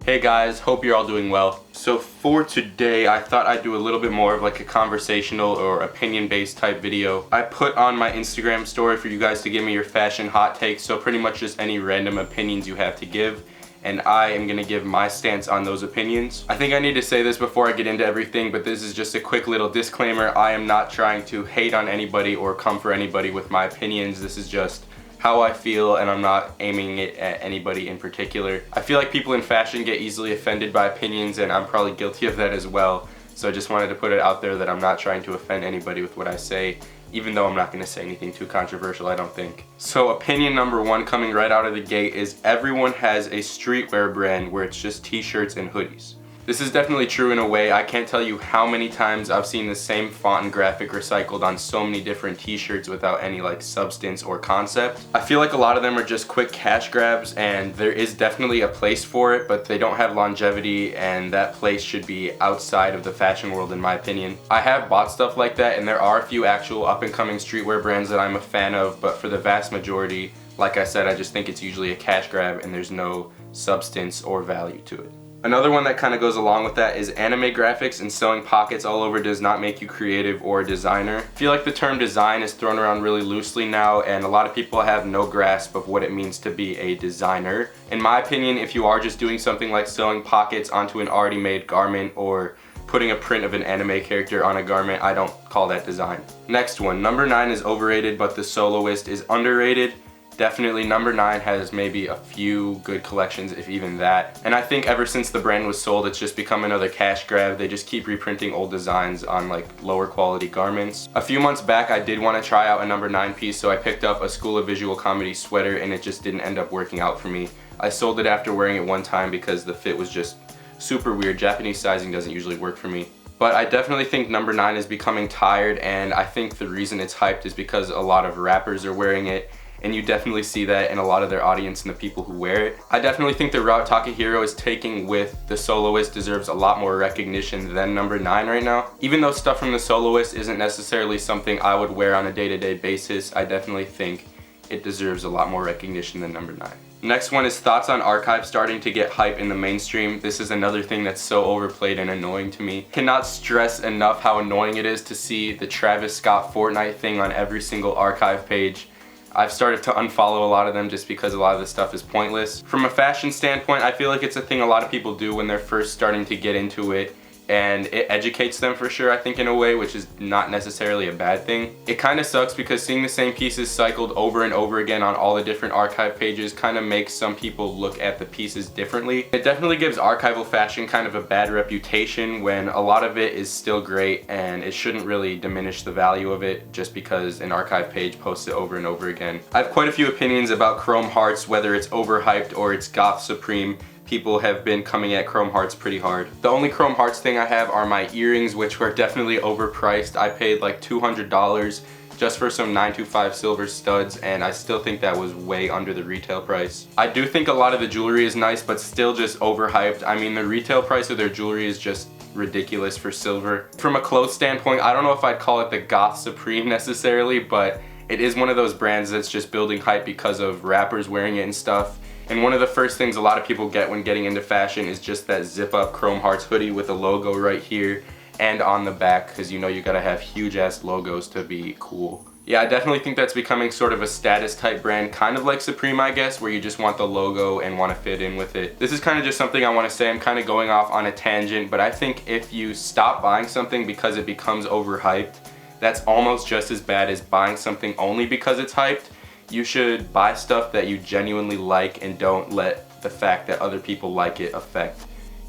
Hey guys, hope you're all doing well. So for today, I thought I'd do a little bit more of like a conversational or opinion-based type video. I put on my Instagram story for you guys to give me your fashion hot takes, so pretty much just any random opinions you have to give, and I am gonna give my stance on those opinions. I think I need to say this before I get into everything, but this is just a quick little disclaimer. I am not trying to hate on anybody or come for anybody with my opinions. This is just how I feel, and I'm not aiming it at anybody in particular. I feel like people in fashion get easily offended by opinions, and I'm probably guilty of that as well. So I just wanted to put it out there that I'm not trying to offend anybody with what I say, even though I'm not going to say anything too controversial, I don't think. So opinion number one coming right out of the gate is everyone has a streetwear brand where it's just t-shirts and hoodies. This is definitely true in a way. I can't tell you how many times I've seen the same font and graphic recycled on so many different t-shirts without any like substance or concept. I feel like a lot of them are just quick cash grabs, and there is definitely a place for it, but they don't have longevity, and that place should be outside of the fashion world in my opinion. I have bought stuff like that, and there are a few actual up and coming streetwear brands that I'm a fan of, but for the vast majority, like I said, I just think it's usually a cash grab and there's no substance or value to it. Another one that kind of goes along with that is anime graphics and sewing pockets all over does not make you creative or a designer. I feel like the term design is thrown around really loosely now, and a lot of people have no grasp of what it means to be a designer. In my opinion, if you are just doing something like sewing pockets onto an already made garment or putting a print of an anime character on a garment, I don't call that design. Next one, number 9 is overrated, but the soloist is underrated. Definitely number 9 has maybe a few good collections, if even that. And I think ever since the brand was sold, it's just become another cash grab. They just keep reprinting old designs on like lower quality garments. A few months back, I did want to try out a number 9 piece, so I picked up a School of Visual Comedy sweater, and it just didn't end up working out for me. I sold it after wearing it one time because the fit was just super weird. Japanese sizing doesn't usually work for me. But I definitely think number 9 is becoming tired, and I think the reason it's hyped is because a lot of rappers are wearing it. And you definitely see that in a lot of their audience and the people who wear it. I definitely think the route Takahiro is taking with the soloist deserves a lot more recognition than number 9 right now. Even though stuff from the soloist isn't necessarily something I would wear on a day-to-day basis, I definitely think it deserves a lot more recognition than number 9. Next one is thoughts on archive starting to get hype in the mainstream. This is another thing that's so overplayed and annoying to me. Cannot stress enough how annoying it is to see the Travis Scott Fortnite thing on every single archive page. I've started to unfollow a lot of them just because a lot of this stuff is pointless. From a fashion standpoint, I feel like it's a thing a lot of people do when they're first starting to get into it, and it educates them for sure, I think, in a way, which is not necessarily a bad thing. It kind of sucks because seeing the same pieces cycled over and over again on all the different archive pages kind of makes some people look at the pieces differently. It definitely gives archival fashion kind of a bad reputation when a lot of it is still great, and it shouldn't really diminish the value of it just because an archive page posts it over and over again. I have quite a few opinions about Chrome Hearts, whether it's overhyped or it's goth supreme. People have been coming at Chrome Hearts pretty hard. The only Chrome Hearts thing I have are my earrings, which were definitely overpriced. I paid like $200 just for some 925 silver studs, and I still think that was way under the retail price. I do think a lot of the jewelry is nice, but still just overhyped. I mean, the retail price of their jewelry is just ridiculous for silver. From a clothes standpoint, I don't know if I'd call it the goth supreme necessarily, but it is one of those brands that's just building hype because of rappers wearing it and stuff. And one of the first things a lot of people get when getting into fashion is just that zip up Chrome Hearts hoodie with a logo right here and on the back, because you know you gotta have huge ass logos to be cool. Yeah, I definitely think that's becoming sort of a status type brand, kind of like Supreme, I guess, where you just want the logo and want to fit in with it. This is kind of just something I want to say. I'm kind of going off on a tangent, but I think if you stop buying something because it becomes overhyped, that's almost just as bad as buying something only because it's hyped. You should buy stuff that you genuinely like and don't let the fact that other people like it affect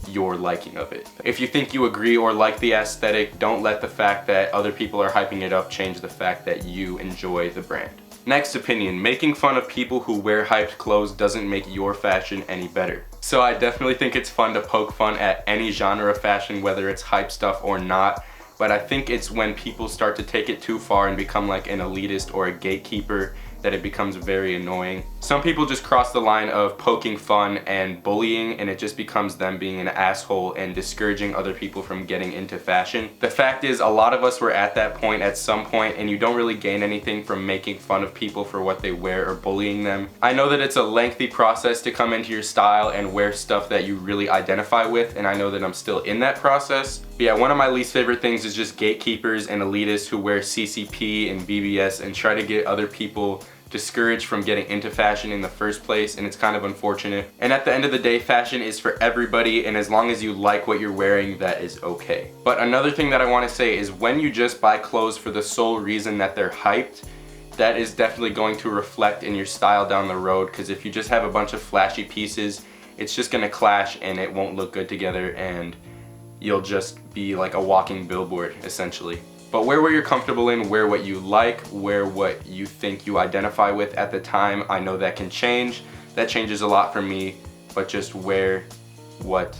your liking of it. If you think you agree or like the aesthetic, don't let the fact that other people are hyping it up change the fact that you enjoy the brand. Next opinion, making fun of people who wear hyped clothes doesn't make your fashion any better. So I definitely think it's fun to poke fun at any genre of fashion, whether it's hype stuff or not. But I think it's when people start to take it too far and become like an elitist or a gatekeeper that it becomes very annoying. Some people just cross the line of poking fun and bullying, and it just becomes them being an asshole and discouraging other people from getting into fashion. The fact is, a lot of us were at that point at some point, and you don't really gain anything from making fun of people for what they wear or bullying them. I know that it's a lengthy process to come into your style and wear stuff that you really identify with, and I know that I'm still in that process. But yeah, one of my least favorite things is just gatekeepers and elitists who wear CCP and BBS and try to get other people discouraged from getting into fashion in the first place, and it's kind of unfortunate. And at the end of the day, fashion is for everybody, and as long as you like what you're wearing, that is okay. But another thing that I want to say is when you just buy clothes for the sole reason that they're hyped, that is definitely going to reflect in your style down the road, because if you just have a bunch of flashy pieces, it's just going to clash and it won't look good together, and you'll just be like a walking billboard essentially. But wear what you're comfortable in, wear what you like, wear what you think you identify with at the time. I know that can change. That changes a lot for me, but just wear what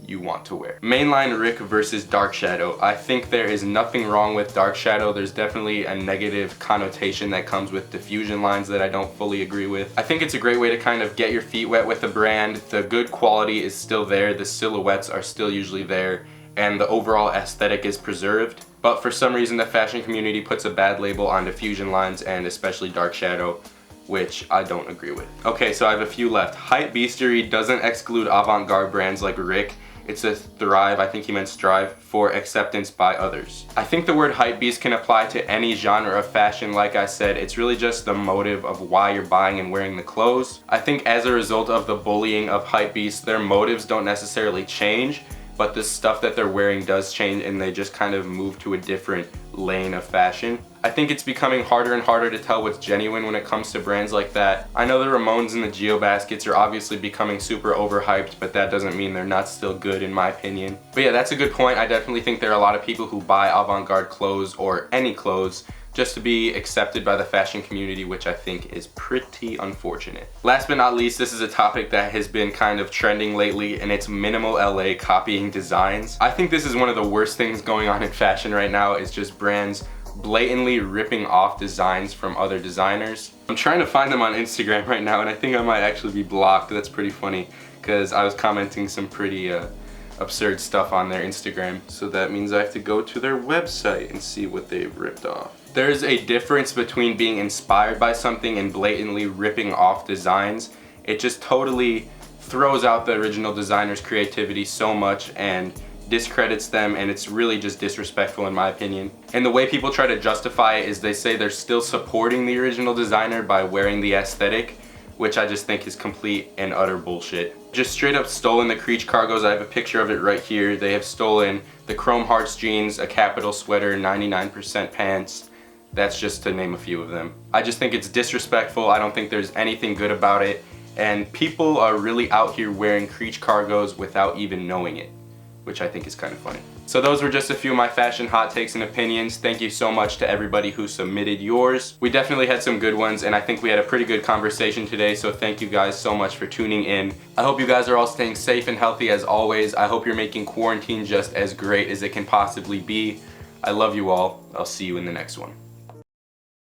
you want to wear. Mainline Rick versus dark shadow. I think there is nothing wrong with dark shadow. There's definitely a negative connotation that comes with diffusion lines that I don't fully agree with. I think it's a great way to kind of get your feet wet with the brand. The good quality is still there, the silhouettes are still usually there, and the overall aesthetic is preserved. But for some reason the fashion community puts a bad label on diffusion lines, and especially dark shadow, which I don't agree with. Okay, so I have a few left. Hypebeastery doesn't exclude avant-garde brands like Rick. It's a thrive, I think he meant strive, for acceptance by others. I think the word hypebeast can apply to any genre of fashion. Like I said, it's really just the motive of why you're buying and wearing the clothes. I think as a result of the bullying of hypebeasts, their motives don't necessarily change, but the stuff that they're wearing does change, and they just kind of move to a different lane of fashion. I think it's becoming harder and harder to tell what's genuine when it comes to brands like that. I know the Ramones and the Geobaskets are obviously becoming super overhyped, but that doesn't mean they're not still good in my opinion. But yeah, that's a good point. I definitely think there are a lot of people who buy avant-garde clothes or any clothes just to be accepted by the fashion community, which I think is pretty unfortunate. Last but not least, this is a topic that has been kind of trending lately, and it's minimal LA copying designs. I think this is one of the worst things going on in fashion right now, is just brands blatantly ripping off designs from other designers. I'm trying to find them on Instagram right now, and I think I might actually be blocked. That's pretty funny, because I was commenting some pretty absurd stuff on their Instagram. So that means I have to go to their website and see what they've ripped off. There's a difference between being inspired by something and blatantly ripping off designs. It just totally throws out the original designer's creativity so much and discredits them, and it's really just disrespectful in my opinion. And the way people try to justify it is they say they're still supporting the original designer by wearing the aesthetic, which I just think is complete and utter bullshit. Just straight up stolen the Creech cargos. I have a picture of it right here. They have stolen the Chrome Hearts jeans, a Capital sweater, 99% pants. That's just to name a few of them. I just think it's disrespectful. I don't think there's anything good about it. And people are really out here wearing Creech cargos without even knowing it, which I think is kind of funny. So those were just a few of my fashion hot takes and opinions. Thank you so much to everybody who submitted yours. We definitely had some good ones, and I think we had a pretty good conversation today, so thank you guys so much for tuning in. I hope you guys are all staying safe and healthy as always. I hope you're making quarantine just as great as it can possibly be. I love you all. I'll see you in the next one.